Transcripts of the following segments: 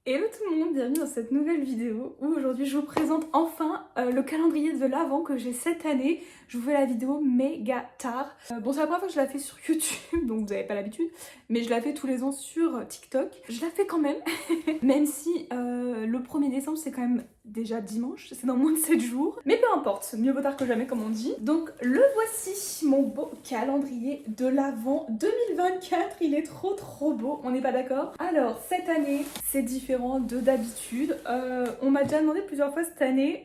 Hello tout le monde, bienvenue dans cette nouvelle vidéo où aujourd'hui je vous présente enfin le calendrier de l'Avent que j'ai cette année. Je vous fais la vidéo méga tard. Bon, c'est la première fois que je la fais sur YouTube, donc vous n'avez pas l'habitude, mais je la fais tous les ans sur TikTok. Je la fais quand même, même si le 1er décembre c'est quand même déjà dimanche, c'est dans moins de 7 jours. Mais peu importe, mieux vaut tard que jamais comme on dit. Donc le voici, mon beau calendrier de l'Avent 2024, il est trop beau, on n'est pas d'accord? Alors cette année c'est différent de d'habitude. On m'a déjà demandé plusieurs fois cette année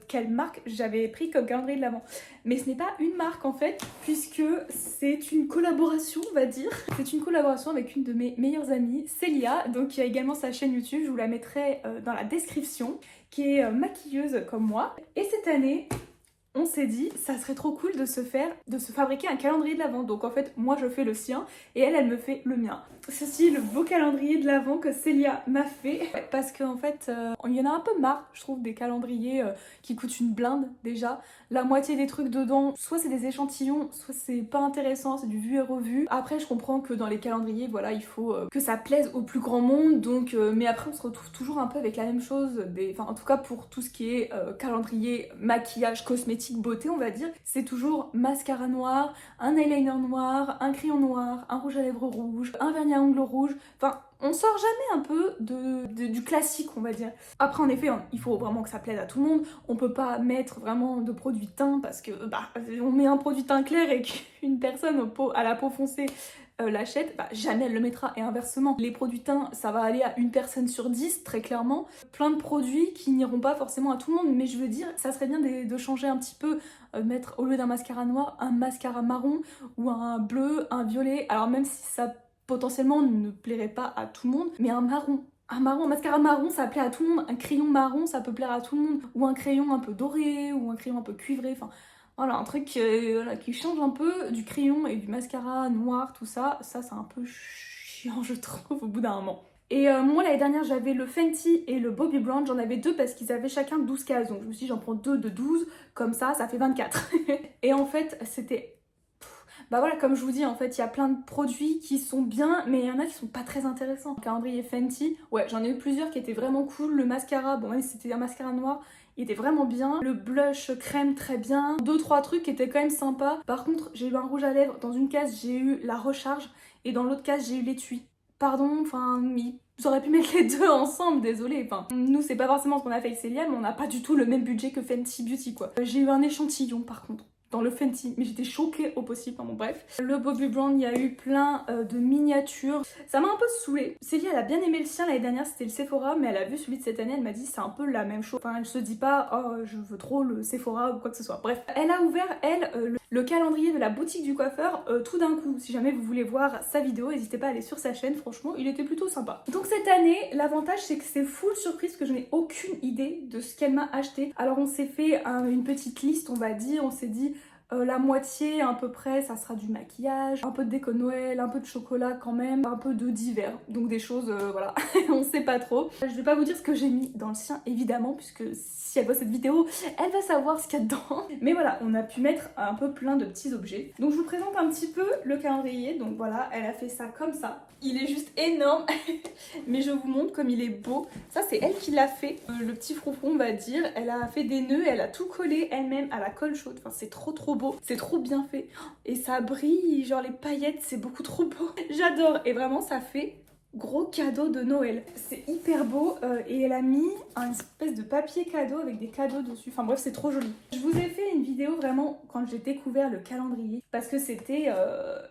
quelle marque j'avais pris comme calendrier de l'Avent. Mais ce n'est pas une marque en fait, puisque c'est une collaboration, on va dire. C'est une collaboration avec une de mes meilleures amies, Célia, donc qui a également sa chaîne YouTube, je vous la mettrai dans la description, qui est maquilleuse comme moi. Et cette année, on s'est dit, ça serait trop cool de se fabriquer un calendrier de l'Avent. Donc en fait, moi je fais le sien et elle me fait le mien. Ceci est le beau calendrier de l'Avent que Célia m'a fait. Parce qu'en fait, il y en a un peu marre, je trouve, des calendriers qui coûtent une blinde déjà. La moitié des trucs dedans, soit c'est des échantillons, soit c'est pas intéressant, c'est du vu et revu. Après, je comprends que dans les calendriers, voilà, il faut que ça plaise au plus grand monde. Donc, mais après, on se retrouve toujours un peu avec la même chose. Enfin, en tout cas, pour tout ce qui est calendrier, maquillage, cosmétique, beauté, on va dire, c'est toujours mascara noir, un eyeliner noir, un crayon noir, un rouge à lèvres rouge, un vernis à ongles rouge. Enfin, on sort jamais un peu du classique, on va dire. Après, en effet, il faut vraiment que ça plaise à tout le monde. On peut pas mettre vraiment de produit teint parce que on met un produit teint clair et qu'une personne à la peau foncée l'achète, jamais elle le mettra, et inversement. Les produits teints, ça va aller à une personne sur 10, très clairement. Plein de produits qui n'iront pas forcément à tout le monde, mais je veux dire, ça serait bien de changer un petit peu, mettre au lieu d'un mascara noir, un mascara marron, ou un bleu, un violet, alors même si ça potentiellement ne plairait pas à tout le monde, mais un marron. Un mascara marron, ça plaît à tout le monde. Un crayon marron, ça peut plaire à tout le monde. Ou un crayon un peu doré, ou un crayon un peu cuivré, enfin... Voilà, un truc voilà, qui change un peu du crayon et du mascara noir, tout ça. Ça, c'est un peu chiant, je trouve, au bout d'un moment. Et moi, l'année dernière, j'avais le Fenty et le Bobbi Brown. J'en avais deux parce qu'ils avaient chacun 12 cases. Donc je me suis dit, j'en prends deux de 12. Comme ça fait 24. Et en fait, c'était... Bah voilà, comme je vous dis, en fait, il y a plein de produits qui sont bien, mais il y en a qui sont pas très intéressants. Le calendrier Fenty, ouais, j'en ai eu plusieurs qui étaient vraiment cool. Le mascara, bon, ouais, c'était un mascara noir, il était vraiment bien. Le blush crème, très bien. 2-3 trucs qui étaient quand même sympas. Par contre, j'ai eu un rouge à lèvres. Dans une case, j'ai eu la recharge, et dans l'autre case, j'ai eu l'étui. Pardon, enfin, ils auraient pu mettre les deux ensemble, désolé. Enfin, nous, c'est pas forcément ce qu'on a fait avec Célia, mais on n'a pas du tout le même budget que Fenty Beauty, quoi. J'ai eu un échantillon, par contre, dans le Fenty, mais j'étais choquée au possible, enfin bon bref. Le Bobbi Brown, il y a eu plein de miniatures. Ça m'a un peu saoulée. Célia, elle a bien aimé le sien l'année dernière, c'était le Sephora, mais elle a vu celui de cette année, elle m'a dit c'est un peu la même chose. Enfin, elle se dit pas, oh, je veux trop le Sephora ou quoi que ce soit. Bref, elle a ouvert, elle, le calendrier de la boutique du coiffeur tout d'un coup. Si jamais vous voulez voir sa vidéo, n'hésitez pas à aller sur sa chaîne, franchement, il était plutôt sympa. Donc cette année, l'avantage c'est que c'est full surprise, que je n'ai aucune idée de ce qu'elle m'a acheté. Alors on s'est fait une petite liste, on va dire, on s'est dit... la moitié à peu près ça sera du maquillage, un peu de déco Noël, un peu de chocolat quand même, un peu de divers, donc des choses voilà, on sait pas trop. Je vais pas vous dire ce que j'ai mis dans le sien évidemment, puisque si elle voit cette vidéo, elle va savoir ce qu'il y a dedans. Mais voilà, on a pu mettre un peu plein de petits objets. Donc je vous présente un petit peu le calendrier, donc voilà, elle a fait ça comme ça. Il est juste énorme, mais je vous montre comme il est beau. Ça c'est elle qui l'a fait, le petit fronfon on va dire. Elle a fait des nœuds, elle a tout collé elle-même à la colle chaude, enfin c'est trop beau, c'est trop bien fait et ça brille, genre les paillettes, c'est beaucoup trop beau. J'adore, et vraiment ça fait gros cadeau de Noël. C'est hyper beau et elle a mis un espèce de papier cadeau avec des cadeaux dessus. Enfin bref, c'est trop joli. Je vous ai fait une vidéo vraiment quand j'ai découvert le calendrier parce que c'était...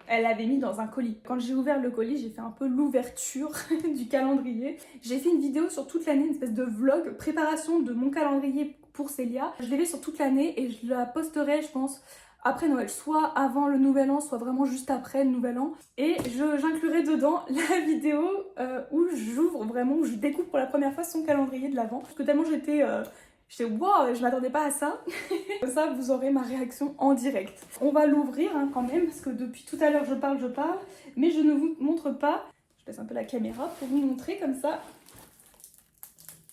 elle avait mis dans un colis. Quand j'ai ouvert le colis, j'ai fait un peu l'ouverture du calendrier. J'ai fait une vidéo sur toute l'année, une espèce de vlog, préparation de mon calendrier pour Célia. Je l'ai fait sur toute l'année et je la posterai, je pense, après Noël, soit avant le nouvel an, soit vraiment juste après le nouvel an. Et j'inclurai dedans la vidéo où j'ouvre vraiment, où je découvre pour la première fois son calendrier de l'Avent. Parce que tellement j'étais wow, je m'attendais pas à ça. Comme ça, vous aurez ma réaction en direct. On va l'ouvrir hein, quand même, parce que depuis tout à l'heure je parle, mais je ne vous montre pas. Je laisse un peu la caméra pour vous montrer comme ça.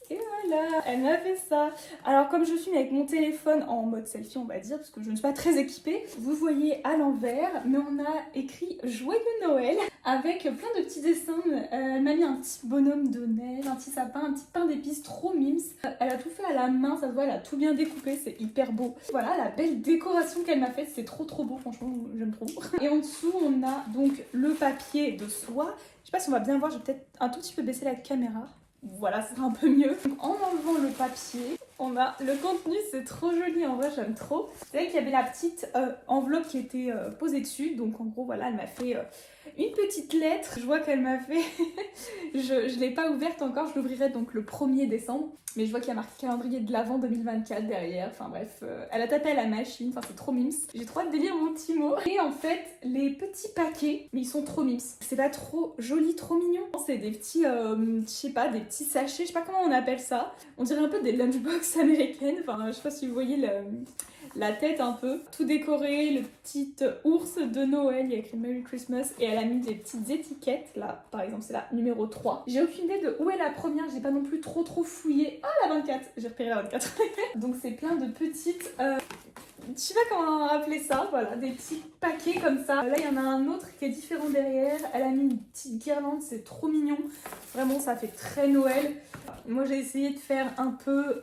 Et là, elle m'a fait ça. Alors comme je suis avec mon téléphone en mode selfie on va dire, parce que je ne suis pas très équipée, vous voyez à l'envers, mais on a écrit Joyeux Noël avec plein de petits dessins. Elle m'a mis un petit bonhomme de neige, un petit sapin, un petit pain d'épices trop mimes. Elle a tout fait à la main, ça se voit, elle a tout bien découpé, c'est hyper beau. Voilà la belle décoration qu'elle m'a faite, c'est trop beau, franchement j'aime trop. Et en dessous on a donc le papier de soie. Je sais pas si on va bien voir, je vais peut-être un tout petit peu baisser la caméra. Voilà, ça sera un peu mieux. Donc, en enlevant le papier, on a le contenu, c'est trop joli, en vrai j'aime trop. C'est vrai qu'il y avait la petite enveloppe qui était posée dessus, donc en gros voilà, elle m'a fait une petite lettre. Je vois qu'elle m'a fait, je l'ai pas ouverte encore, je l'ouvrirai donc le 1er décembre. Mais je vois qu'il y a marqué calendrier de l'Avent 2024 derrière, enfin bref, elle a tapé à la machine, enfin c'est trop mimes. J'ai trop hâte de lire mon petit mot. Et en fait, les petits paquets, mais ils sont trop mimes. C'est pas trop joli, trop mignon. C'est des petits, je sais pas, des petits sachets, je sais pas comment on appelle ça. On dirait un peu des lunchbox américaines, enfin je sais pas si vous voyez la tête un peu, tout décoré, le petit ours de Noël, il y a écrit Merry Christmas et elle a mis des petites étiquettes, là par exemple c'est la numéro 3. J'ai aucune idée de où est la première, j'ai pas non plus trop fouillé. Ah la 24, j'ai repéré la 24. Donc c'est plein de petites, je sais pas comment appeler ça, voilà, des petits paquets comme ça. Là il y en a un autre qui est différent derrière, elle a mis une petite guirlande, c'est trop mignon, vraiment ça fait très Noël. Moi j'ai essayé de faire un peu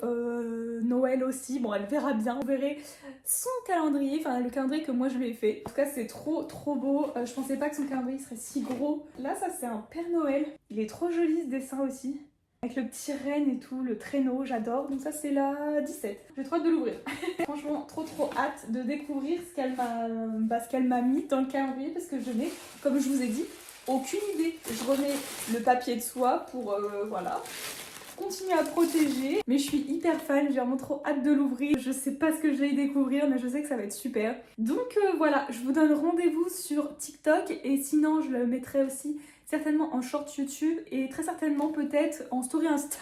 Noël aussi, bon elle verra bien, vous verrez son calendrier, enfin le calendrier que moi je lui ai fait. En tout cas c'est trop beau, je pensais pas que son calendrier serait si gros. Là ça c'est un Père Noël, il est trop joli ce dessin aussi. Avec le petit renne et tout, le traîneau, j'adore. Donc ça c'est la 17. J'ai trop hâte de l'ouvrir. Franchement, trop hâte de découvrir ce qu'elle m'a mis dans le calendrier parce que je n'ai, comme je vous ai dit, aucune idée. Je remets le papier de soie pour, voilà, continuer à protéger. Mais je suis hyper fan, j'ai vraiment trop hâte de l'ouvrir. Je sais pas ce que je vais y découvrir, mais je sais que ça va être super. Donc voilà, je vous donne rendez-vous sur TikTok et sinon je le mettrai aussi certainement en short YouTube et très certainement peut-être en story Insta.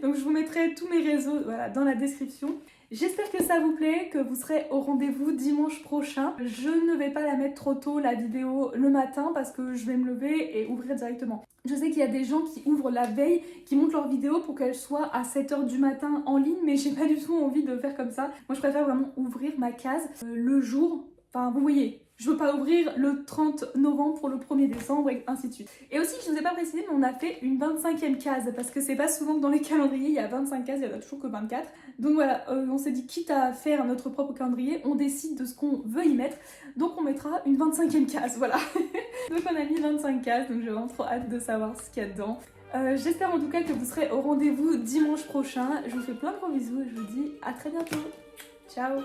Donc je vous mettrai tous mes réseaux voilà, dans la description. J'espère que ça vous plaît, que vous serez au rendez-vous dimanche prochain. Je ne vais pas la mettre trop tôt la vidéo le matin parce que je vais me lever et ouvrir directement. Je sais qu'il y a des gens qui ouvrent la veille, qui montent leur vidéo pour qu'elle soit à 7h du matin en ligne, mais j'ai pas du tout envie de faire comme ça. Moi je préfère vraiment ouvrir ma case le jour, enfin vous voyez. Je veux pas ouvrir le 30 novembre pour le 1er décembre et ainsi de suite. Et aussi, je ne vous ai pas précisé, mais on a fait une 25e case parce que c'est pas souvent que dans les calendriers il y a 25 cases, il y en a toujours que 24. Donc voilà, on s'est dit quitte à faire notre propre calendrier, on décide de ce qu'on veut y mettre. Donc on mettra une 25e case, voilà. Donc on a mis 25 cases, donc j'ai vraiment trop hâte de savoir ce qu'il y a dedans. J'espère en tout cas que vous serez au rendez-vous dimanche prochain. Je vous fais plein de gros bisous et je vous dis à très bientôt. Ciao!